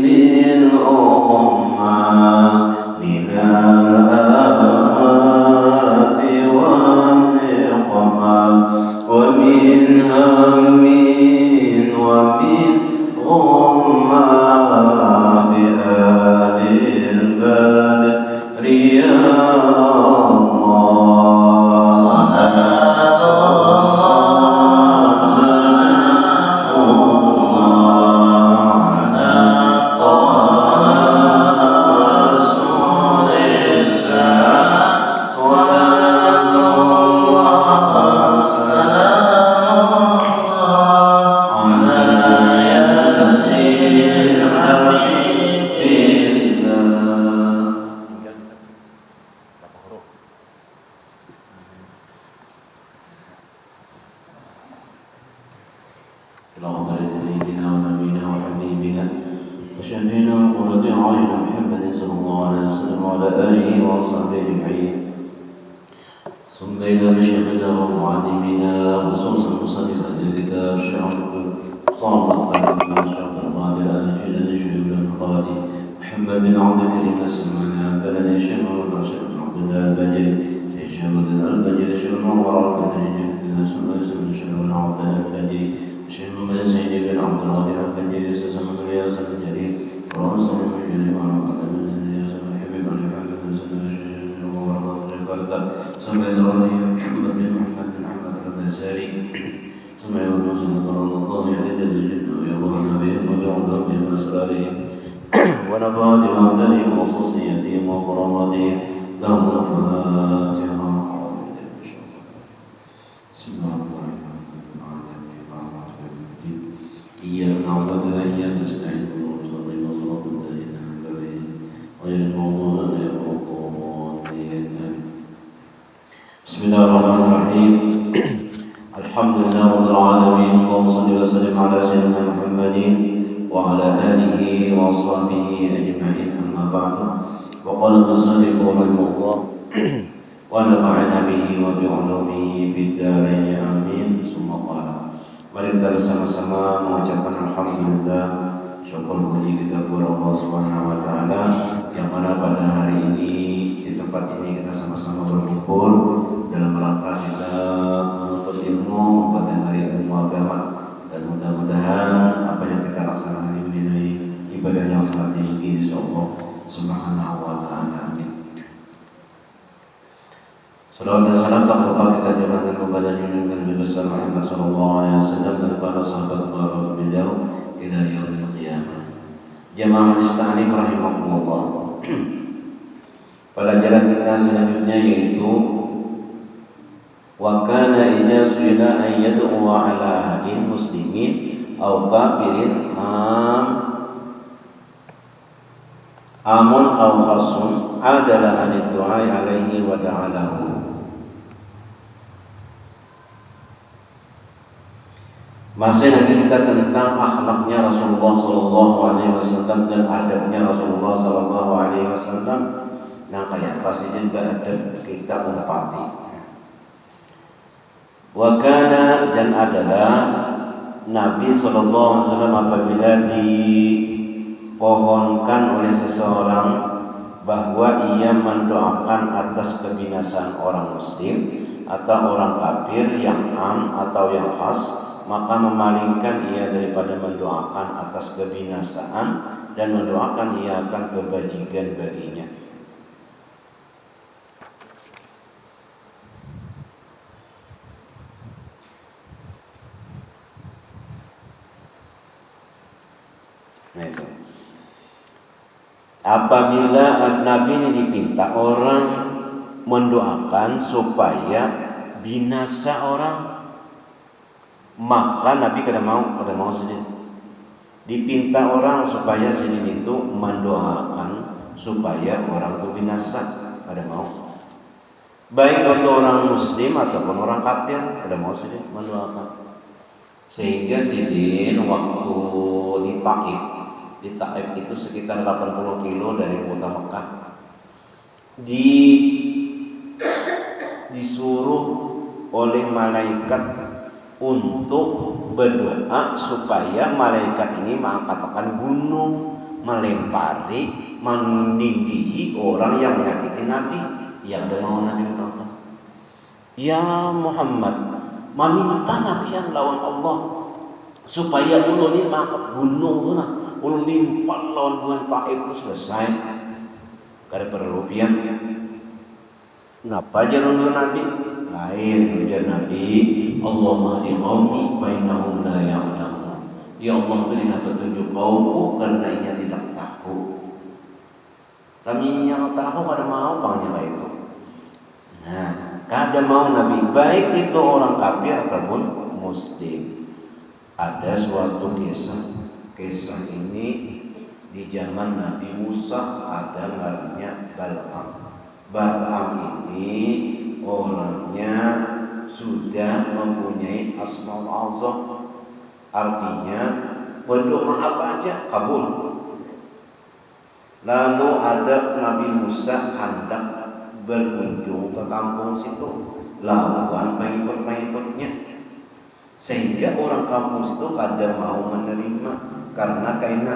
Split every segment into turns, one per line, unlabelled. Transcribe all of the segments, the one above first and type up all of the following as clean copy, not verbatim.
للأمة من الآفات والنقمة ومن هم ومن غمة بآل البدر يا الله صلاة الله سلام الله على طه رسول الله صلاة الله سلام الله على ياسين حبيب الله. اللهم صل على سيدنا ونبينا وحبيبنا وشفينا وقرة أعيننا محمد صلى الله عليه وسلم وعلى آله وصحبه أجمعين. صلينا بشهدنا ومعلمنا وصوصا مصنف هذا الكتاب شرع صالح قلبنا شرع القادر آل جلد شهود الخاتم محمد بن عبد الكريم سلمنا بلد شمع والرشد بن عبد الله البجري شيخ مدن البجري شرع وراء البجري بن سنة سنة شرع عبد الله البجري شيخ زيد بن عبد الله البجري سسمى الرياض الجليل ورأس الجليل وعلى قدم الزيادة حبيب الجمال بن سنة شيخ وراء البجري سمعت رأي محمد بن محمد بن أحمد البزاري سمع المسلم رضي الله عنه بالجن ويضرب بهم وبعضهم بأسرارهم ونفعت بعدهم وخصوصيتهم وكراماتهم لهم الفاتحة. بسم الله الرحمن الرحيم. إياك نعبد وإياك نستعين ونصلي وصلاة الذين أنبياء غير المغضوب عليهم ولا الضالين. بسم الله الرحمن الرحيم. الحمد لله رب العالمين. اللهم صل وسلم على سيدنا محمد وعلى آله وصحبه أجمعين. أما بعد وقال المصنف رحمه الله ونفعنا به وبعلومه بالدارين آمين. ثم قال mari kita bersama-sama mengucapkan alhamdulillah, syukur puji kita kepada Allah Subhanahu wa taala yang mana pada hari ini di tempat ini kita sama-sama berkumpul dalam rangka kita menuntut ilmu, mempelajari ilmu agama, dan mudah-mudahan apa yang kita laksanakan ini menjadi ibadah yang sangat tinggi insyaallah Subhanahu wa taala. Amin. Salawat dan salam tak lupa kita jurnalkan kepada junjungan Nabi besar Muhammad sallallahu alaihi wasallam dan para sahabat beliau ila yaumil qiyamah. Jamaah majelis ta'lim rahimakumullah. Pelajaran kita selanjutnya yaitu wa kana ijazu ila an yad'u ala ahadin muslimin aw kafirin amun aw khasun adalah anid du'a alaihi wa ta'alahu. Masih lagi kita tentang akhlaknya Rasulullah sallallahu alaihi wasallam dan adabnya Rasulullah sallallahu alaihi wasallam. Nah, kayak pasti juga adab kita umpati. Wa kana dan adalah Nabi sallallahu alaihi wasallam apabila dipohonkan oleh seseorang bahwa ia mendoakan atas kebinasaan orang muslim atau orang kafir yang am atau yang khas, maka memalingkan ia daripada mendoakan atas kebinasaan dan mendoakan ia akan kebajikan baginya. Nah, itu. Apabila Nabi ini dipinta orang mendoakan supaya binasa orang, maka Nabi kada mau sendiri. Dipinta orang supaya sini itu mendoakan supaya orang itu binasa, kada mau. Baik itu orang muslim ataupun orang kafir, kada mau sendiri mendoakan. Sehingga sidin waktu di Taif itu sekitar 80 kilo dari kota Mekah, disuruh oleh malaikat untuk berdoa supaya malaikat ini mengangkatkan gunung, melempari, menindihi orang yang menyakiti Nabi. Yang ada mau Nabi berkata, ya Muhammad, meminta Nabian lawan Allah supaya ulun ini mangkat gunung tu nah, ulun limpah lawan bulan Taif itu selesai. Kada perlu pian. Ngapa jalan Nabi? Lain ujar Nabi, Allahumma di qaumi bainahum la ya'lamun. Ya Allah, berilah petunjuk kaumku karena ia tidak tahu. Kami yang tahu kada mau bangnya kayak itu. Nah, kada mau Nabi, baik itu orang kafir ataupun muslim. Ada suatu kisah ini di zaman Nabi Musa, ada namanya Bal'am. Bal'am ini orangnya sudah mempunyai asmaul azam, artinya berdoa apa aja kabul. Lalu ada Nabi Musa hendak berkunjung ke kampung situ lawan pengikut-pengikutnya, sehingga orang kampung situ kada mau menerima karena kena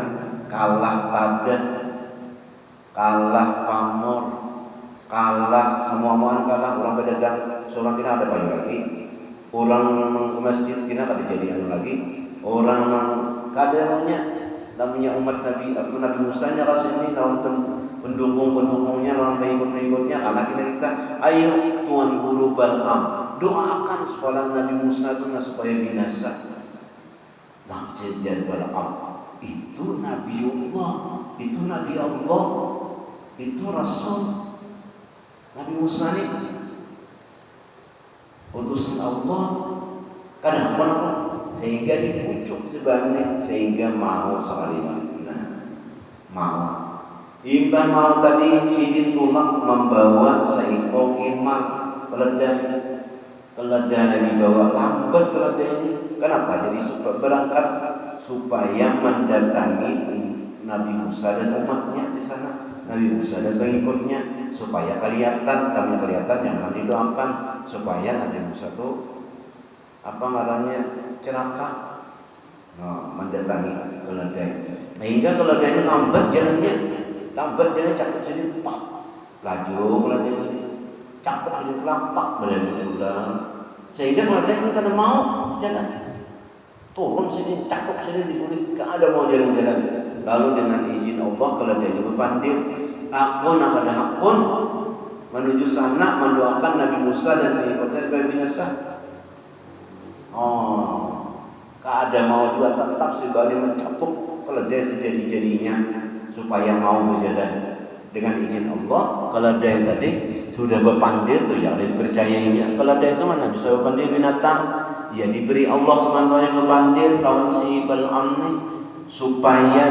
kalah tada, kalah pamor, kalah semua kalah. Orang pedagang seorang kita ada payu lagi, orang ke masjid kita kada jadi anu lagi, orang kada maunya namanya umat Nabi Musa nya kasini lawan pendukung-pendukungnya, lawan pengikut-pengikutnya. Karena kita ayo Tuan Guru Bal'am, doakan sekolah Nabi Musa itu supaya binasa. Nah, jadi Bal'am itu Nabiullah, itu Nabi Allah, itu Rasul. Nabi Musa ini utusan Allah, kadang sehingga dipucuk sebanyak, sehingga mau sekali. Nah, mau imbah mau tadi sidin tulak membawa seekor himar keledai dibawa lambat keledai ini. Kenapa? Jadi berangkat supaya mendatangi Nabi Musa dan umatnya di sana, Nabi Musa dan pengikutnya, supaya kelihatan, kami kelihatan yang akan didoakan supaya Nabi Musa itu celaka. Nah, mendatangi keledai. Hingga keledai ini lambat jalannya, cakap sedikit, pak, laju keledai ini, cakap lagi pelampak, berlaju pulang. Sehingga keledai ini kada mau jalan, turun sini, cakap sini dibulit, kada mau jalan-jalan. Lalu dengan izin Allah keledai ini berpandir, akun akan hakun menuju sana mendoakan Nabi Musa dan pengikutnya supaya binasa. Kada mau juga tetap sebalik mencapuk keledai sejadi-jadinya supaya mau berjalan. Dengan izin Allah, keledai tadi sudah berpandir tuh yang dipercayainya. Keledai itu mana bisa berpandir binatang? Ya diberi Allah SWT berpandir lawan si Bal'am ini supaya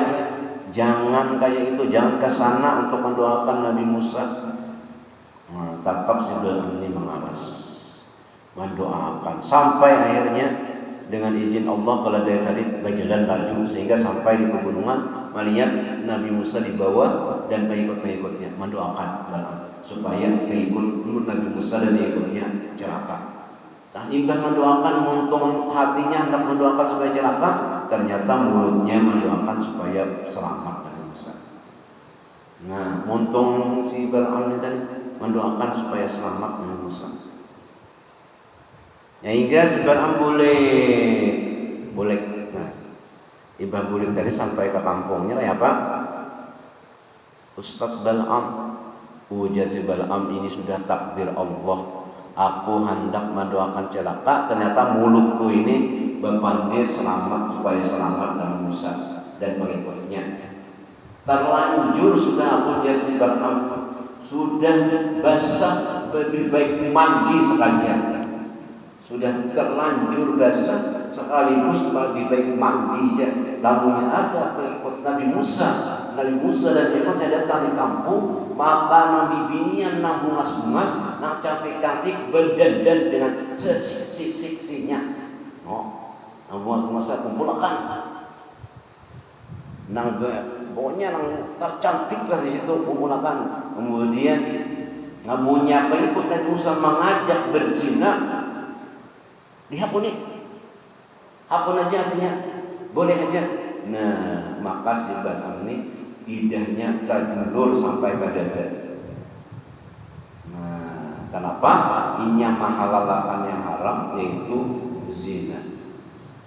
jangan kayak itu, jangan ke sana untuk mendoakan Nabi Musa. Nah, tetap si Bal'am ini mengaras, mendoakan sampai akhirnya dengan izin Allah keledai tadi berjalan laju sehingga sampai di pegunungan, melihat Nabi Musa dibawa dan pengikut-pengikutnya mendoakan supaya pengikut Nabi Musa dan pengikutnya celaka. Nah, imbang mendoakan untung hatinya hendak mendoakan supaya celaka, ternyata mulutnya mendoakan supaya selamat Nabi Musa. Nah, untung si Bal'am tadi mendoakan supaya selamat Nabi Musa. Hingga si Bal'am boleh. Nah, imbang boleh tadi sampai ke kampungnya kayak apa? Ustaz Bal'am, ujar si Bal'am, ini sudah takdir Allah. Aku hendak mendoakan celaka, ternyata mulutku ini berpandir selamat supaya selamat Nabi Musa dan pengikutnya. Terlanjur sudah aku ujar si Bal'am, sudah basah, lebih baik mandi sekalian. Sudah terlanjur basah sekaligus lebih baik mandi aja. Namun ada pengikut Nabi Musa dan pengikutnya datang di kampung, maka Nabi binian nang bungas-bungas, nang cantik-cantik berdandan dengan sesik-siksinya. Nang bungas-bungas kumpulkan. Nang pokoknya nang tercantik lah di situ kumpulkan. Kemudian namunnya pengikut Nabi Musa mengajak berzina, dihapuni, hapun aja artinya boleh aja. Nah, maka si Bal'am ini
lidahnya terjulur sampai ke dada. Nah, kenapa? Inya menghalalkan yang haram, yaitu zina.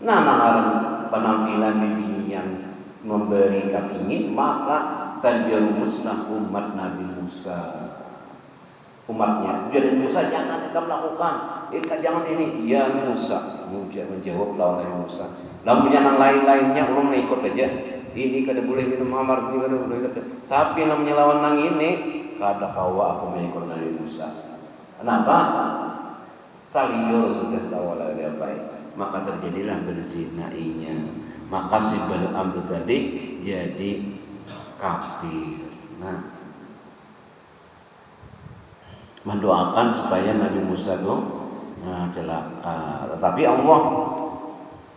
Nah, haram penampilan bibi yang memberi kepingin, maka terjerumuslah umat Nabi Musa. Umatnya, jadi Musa jangan kamu lakukan, jangan ini. Ya Musa, menjawab oleh Musa. Lalu yang lain-lainnya orang ikut aja. Ini kada boleh minum khamar, ini kada boleh kata. Tapi namanya lawan nang ini, kada kawa aku mengikut Nabi Musa. Kenapa? Taliur sudah tahu lagi apa. Maka terjadilah berzinainya. Maka si Bal'am itu tadi jadi kafir. Nah, mendoakan supaya Nabi Musa itu celaka. Tetapi Allah,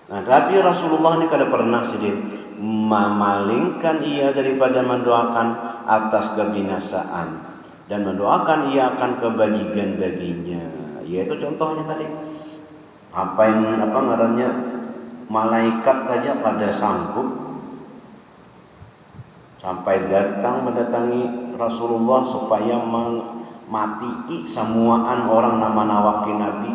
tapi Rasulullah ini kada pernah sedih memalingkan ia daripada mendoakan atas kebinasaan dan mendoakan ia akan kebajikan baginya. Yaitu contohnya tadi apa ngarannya, malaikat saja pada sanggup sampai mendatangi Rasulullah supaya mati semuaan orang nama nawaki Nabi.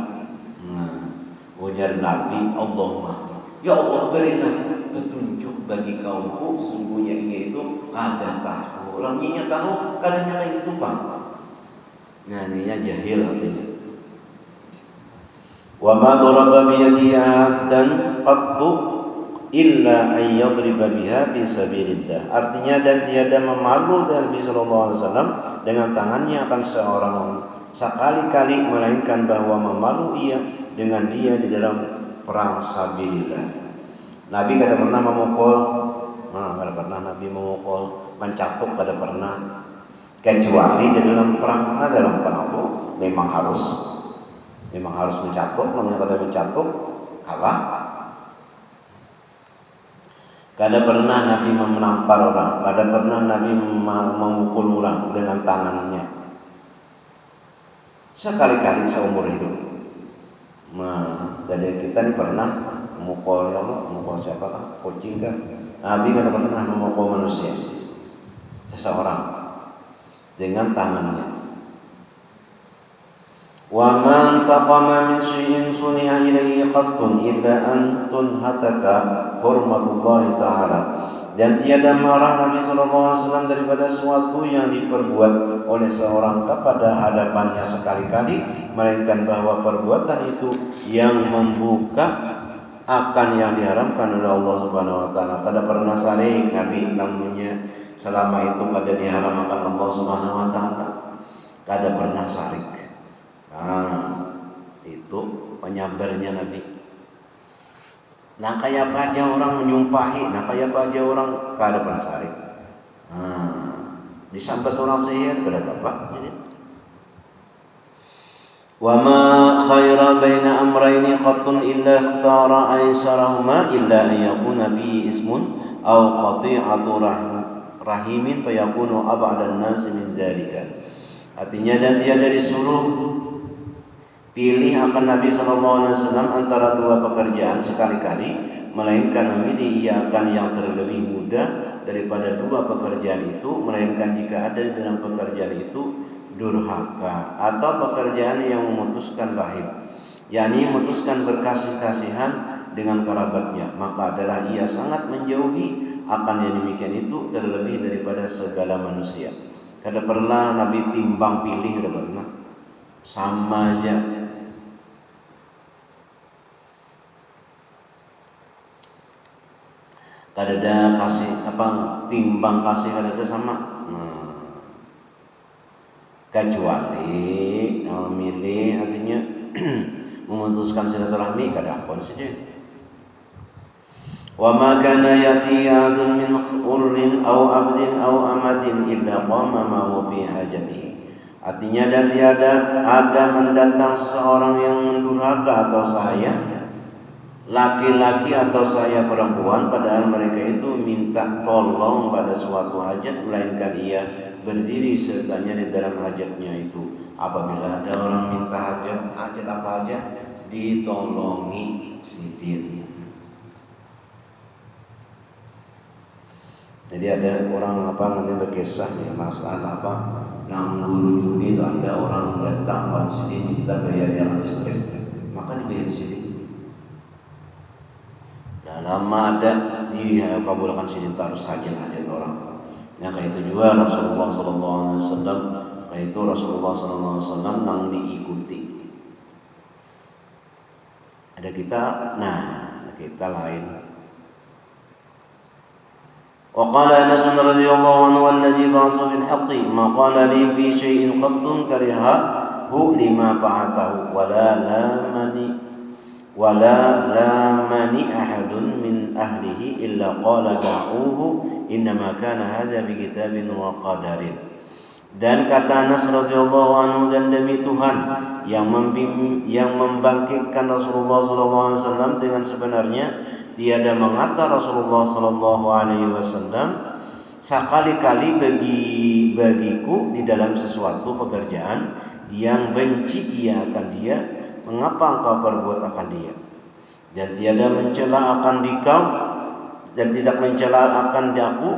Ujar Nabi, Allahumma, ya Allah berilah petunjuk bagi kaumku, sesungguhnya ia itu kada tahu. Orang ini tahu, kadanya kayak itu Pak. Nah, ini jahil artinya. Wa ma daraba bi yadihi dan qattu illa an yadriba biha fi sabilillah. Artinya, dan tiada memalu Nabi sallallahu alaihi wasallam dengan tangannya akan seorang sekali-kali, melainkan bahwa memalu ia dengan dia di dalam perang sabilillah. Nabi kada pernah memukul, kada pernah Nabi memukul, mencakuk kada pernah, kecuali di dalam perang. Nah, dalam perang itu memang harus mencakuk. Namanya kada mencakuk kalah. Kada pernah Nabi menampar orang, kada pernah Nabi memukul orang dengan tangannya. Sekali-kali seumur hidup. Jadi kita ini pernah memukul, ya Allah, memukul siapa kah? Kucing kah? Nabi kada pernah memukul manusia, seseorang dengan tangannya. Wa man taqama min syai'in suni'a ilayhi qattun illa an tunhataka hurmatullah ta'ala. Dan tiada marah Nabi SAW daripada sesuatu yang diperbuat oleh seorang kepada hadapannya sekali-kali, melainkan bahwa perbuatan itu yang membuka akan yang diharamkan oleh Allah Subhanahu wa taala. Kada pernah sarik Nabi namanya selama itu kada diharamkan Allah Subhanahu wa taala. Kada pernah sarik. Itu penyabarnya Nabi. Nah, kayak apa aja orang menyumpahi, kayak apa aja orang kada pernah sarik. Disambat orang sihir kada apa-apa. Jadi wa ma khaira baina amrayni qattun illa ikhtara aisarahuma illa an yakuna bi ismun aw qati'atu rahimin fayakunu ab'adan nas min dzalika. Artinya, dan tiada disuruh pilih akan Nabi SAW antara dua pekerjaan sekali-kali, melainkan memilih ia akan yang terlebih mudah daripada dua pekerjaan itu, melainkan jika ada di dalam pekerjaan itu durhaka atau pekerjaan yang memutuskan rahim, yakni memutuskan berkasih-kasihan dengan kerabatnya, maka adalah ia sangat menjauhi akan yang demikian itu, terlebih daripada segala manusia. Kada pernah Nabi timbang pilih, kada pernah, sama aja. Kada ada kasih timbang kasih, kada ada sama. Kecuali memilih, artinya memutuskan silaturahmi, kada akon saja. Wa ma kana yatiyadun min urrin aw abdin aw amatin illa qama ma fi hajatihi. Artinya, dan tiada ada mendatang seseorang yang mendurhaka atau saya, laki-laki atau saya perempuan, padahal mereka itu minta tolong pada suatu hajat, melainkan ia berdiri sertanya di dalam hajatnya itu. Apabila ada orang minta hajat apa aja, ditolongi sidin. Jadi ada orang nanti berkisah nih masalah nang dulu judi itu ada orang datang Pak sini minta bayar yang listrik, maka dibayar di sini. Lama ada kabulkan sini harus hajat orang. Ya kayak itu juga Rasulullah Sallallahu Alaihi Wasallam, kayak itu Rasulullah Sallallahu Alaihi Wasallam yang diikuti. Ada kita lain. وقال أنس رضي الله عنه والذي بعث بالحق ما قال لي في شيء قط كرهه لما فعلته ولا لامني أحد من أهله إلا قال دعوه إنما كان هذا بكتاب وقدر. Dan kata Anas radhiyallahu anhu, dan demi Tuhan yang membangkitkan Rasulullah sallallahu alaihi wasallam dengan sebenarnya, tiada mengata Rasulullah sallallahu alaihi wasallam sekali-kali bagiku di dalam sesuatu pekerjaan yang benci ia akan dia, mengapa engkau perbuat akan dia, dan tiada mencela akan dikau dan tidak mencela akan aku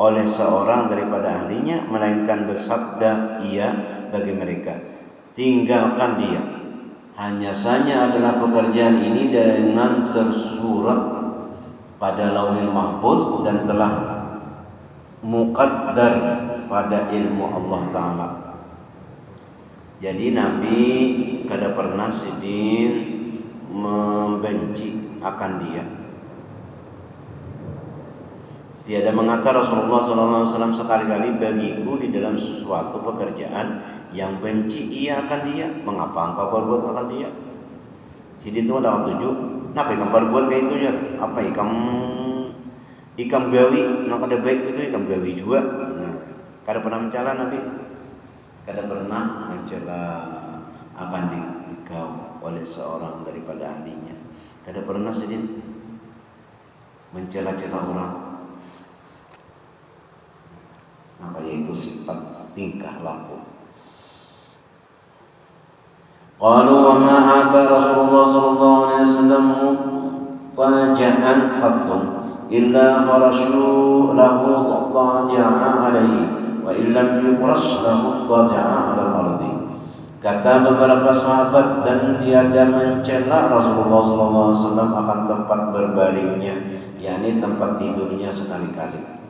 oleh seorang daripada ahlinya, melainkan bersabda ia bagi mereka, tinggalkan dia, hanya saja adalah pekerjaan ini dengan tersurat pada Lauhil Mahfuz dan telah muqaddar pada ilmu Allah Ta'ala. Jadi Nabi kada pernah sidin membenci akan dia. Tiada mengata Rasulullah SAW sekali-kali bagiku di dalam sesuatu pekerjaan yang benci ia akan dia, mengapa engkau berbuat akan dia. Jadi itu ada tujuh. Napa ikam berbuat kayak itu ya? Apa ikam gawi? Nak ada baik itu ikam gawi juga. Nah, kada pernah mencela Nabi. Kada pernah mencela akan dikau oleh seorang daripada ahlinya. Kada pernah sedih mencela-cela orang. Maka yaitu sifat tingkah laku. Qalu wa ma aba Rasulullah sallallahu alaihi wasallam mutaja'an qattun illa farashu lahu taja'a alaihi wa illam yuqras lahu taja'a ala al-ardi. Kata beberapa sahabat, dan tiada mencela Rasulullah sallallahu alaihi wasallam akan tempat berbaringnya, yakni tempat tidurnya sekali-kali.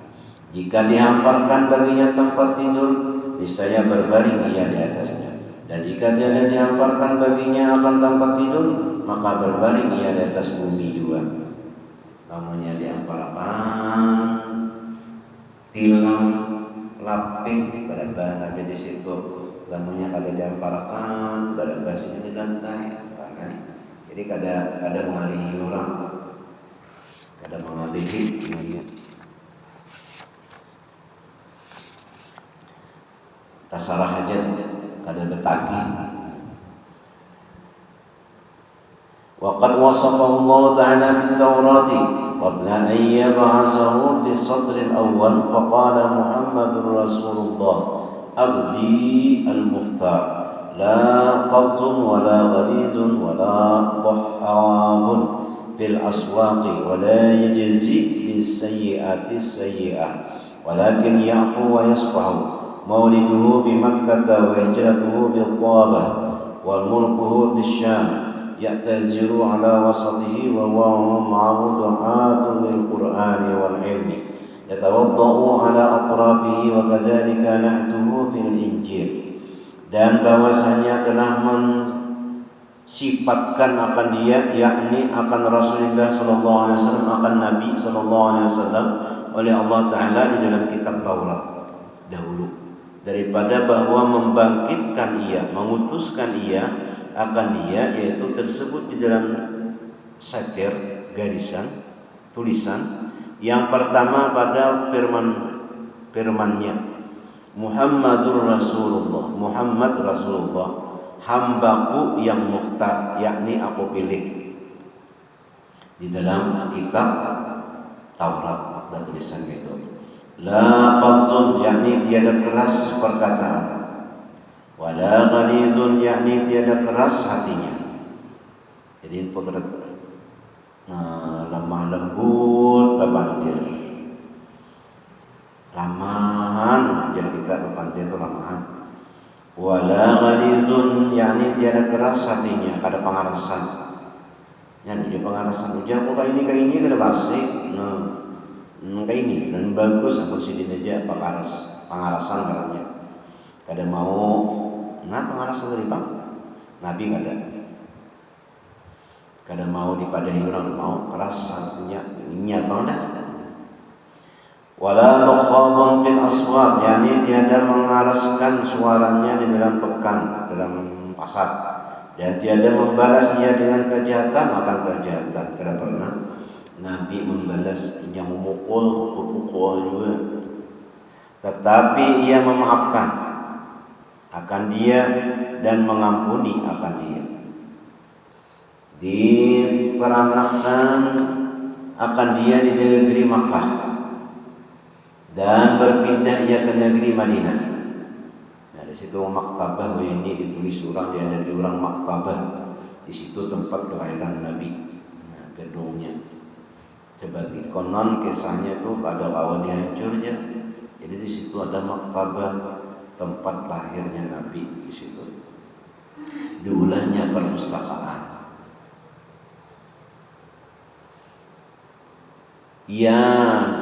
Jika dihamparkan baginya tempat tidur, niscaya berbaring ia di atasnya. Dan jika tiada dihamparkan baginya akan tempat tidur, maka berbaring ia di atas bumi juga. Namanya dihamparkan tilam laping berabah ada di situ. Lamunya kada dihamparkan berabah sini di lantai. Jadi kada mengalihi orang, kada mengalihi dunia. Tasarah aja, kada betagih. Waqad wasafahu Allah Ta'ala bit-Taurati qabla an yab'athahu bis-sadr al-awwal faqala Muhammadur Rasulullah abdi al-mukhtar la qazzun wa la ghalizun wa la dhahhabun fil aswaqi wa la yajzi bis-sayyi'ati as-sayyi'ah walakin ya'fu wa yasfahu مولده بمكة وهجرته بالطابة وملكه بالشام يعتذر على وسطه وهو معه دعاة للقرآن والعلم يتوضأ على أطرافه وكذلك نعته في الإنجيل. Dan bahwasanya telah mensifatkan akan dia, yakni akan Rasulullah sallallahu alaihi wasallam, akan Nabi sallallahu alaihi wasallam oleh Allah Ta'ala di dalam kitab Taurat dahulu, daripada bahwa membangkitkan ia, mengutuskan ia akan dia, yaitu tersebut di dalam satir, garisan, tulisan. Yang pertama pada firman-Nya, Muhammadur Rasulullah, Muhammad Rasulullah, hambaku yang mukhtar, yakni aku pilih. Di dalam kitab Taurat ada tulisan gitu. La qatun, yakni tiada keras perkataan. Wala ghalizun, yakni tiada keras hatinya. Jadi lemah lembut, berbandir. lamahan, jadi kita berpantai itu lamahan. Wala ghalizun, yakni tiada keras hatinya, kada pangarasan. Yani dia pangarasan ujar kok kayak ini kada basi. Kayak ini dan bagus aku sidin aja pangarasan karena kada mau pangarasan dari bang. Nabi kada mau dipadahi orang, mau keras hatinya. Niat bang dah. Wala tukhabun fil aswaq, yakni tiada mengaraskan suaranya di dalam pekan, dalam pasar, dan tiada membalas dia dengan kejahatan akan kejahatan. Kada pernah Nabi membalas yang memukul, pukul juga, tetapi ia memaafkan akan dia dan mengampuni akan dia. Diperanakkan akan dia di negeri Makkah dan berpindah ia ke negeri Madinah. Nah, di situ maktabah ini ditulis orang dia dari orang maktabah. Di situ tempat kelahiran Nabi. Nah, gedungnya. Sebagai konon kisahnya itu pada awal dihancur ya. Jadi di situ ada maktabah tempat lahirnya Nabi di situ. Diulahnya perpustakaan. Ya,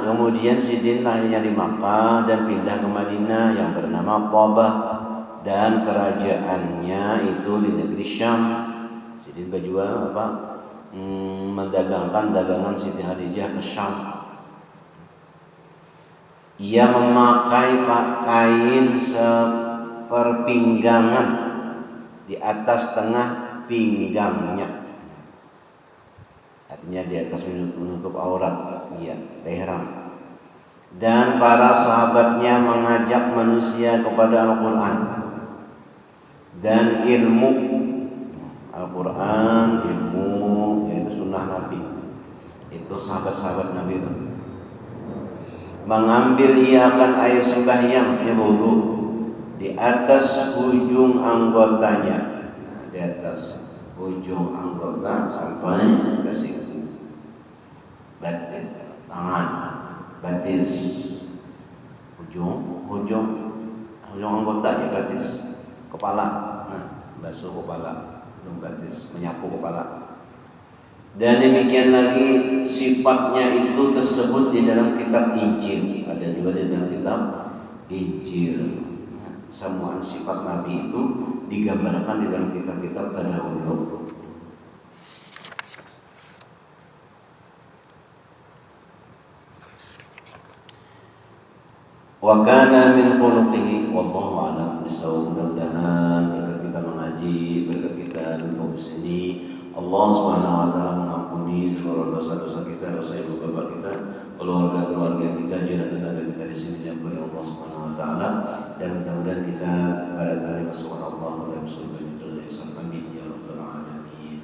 kemudian Sidin lahirnya di Makkah dan pindah ke Madinah yang bernama Qabah, dan kerajaannya itu di negeri Syam. Sidin berjual mendagangkan dagangan Siti Khadijah ke Syam. Ia memakai kain seperpinggangan di atas tengah pinggangnya. Artinya di atas menutup aurat, ihram. Dan para sahabatnya mengajak manusia kepada Al-Quran dan ilmu. Al-Quran, ilmu, yaitu sunnah Nabi. Itu sahabat-sahabat Nabi itu. Mengambil ia akan air sembahyang, artinya wudu, di atas ujung anggotanya. Di atas ujung anggota sampai ke siku, batin, tangan, batis, ujung anggota ya batis, kepala, basuh kepala, ujung batis, menyapu kepala. Dan demikian lagi sifatnya itu tersebut di dalam kitab Injil, ada juga di dalam kitab Injil. Semua sifat Nabi itu digambarkan di dalam kitab-kitab terdahulu. Wa kana min khuluqihi wallahu a'lam bisawab. Mudah-mudahan berkat kita mengaji, berkat kita duduk di sini, Allah Subhanahu wa taala mengampuni seluruh dosa-dosa kita, dosa ibu bapak kita, keluarga kita, jiran tetangga kita di sini diampuni Allah Subhanahu wa taala, dan mudah-mudahan kita pada tali masuk Allah dalam surga itu sampai ya rabbal alamin.